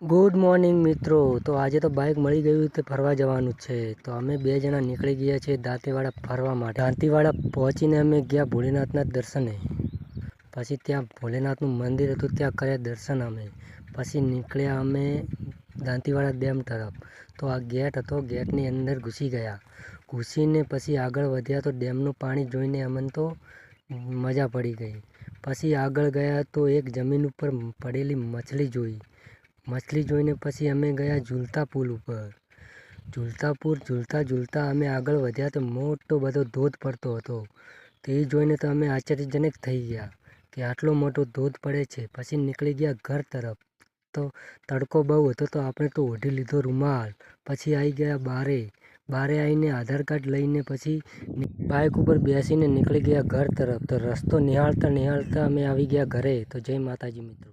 Good morning મિત્રો. તો આજે તો બાઇક મળી ગયું તે ફરવા જવાનું છે. તો અમે બે જણા નીકળી ગયા છીએ દાંતીવાડા ફરવા માટે. દાંતીવાડા પહોંચીને અમે ગયા ભોલેનાથના દર્શને. પછી ત્યાં ભોલેનાથનું મંદિર હતું, ત્યાં કર્યા દર્શન અમે. પછી નીકળ્યા અમે દાંતીવાડા ડેમ તરફ. તો આ ગેટ હતો, ગેટની અંદર ઘૂસી ગયા. ઘૂસીને પછી આગળ વધ્યા તો ડેમનું પાણી જોઈને અમને તો મજા પડી ગઈ. પછી આગળ ગયા તો એક જમીન ઉપર પડેલી મછલી જોઈ. મછલી જોઈને પછી અમે ગયા ઝૂલતા પુલ ઉપર. ઝૂલતા અમે આગળ વધ્યા તો મોટો બધો ધોધ પડતો હતો. તે જોઈને તો અમે આશ્ચર્યજનક થઈ ગયા કે આટલો મોટો ધોધ પડે છે. પછી નીકળી ગયા ઘર તરફ. તો તડકો બહુ હતો તો આપણે તો ઓઢી લીધો રૂમાલ. પછી આવી ગયા બારે આવીને આધાર કાર્ડ લઈને પછી બાઇક ઉપર બેસીને નીકળી ગયા ઘર તરફ. તો રસ્તો નિહાળતા અમે આવી ગયા ઘરે. તો જય માતાજી મિત્રો.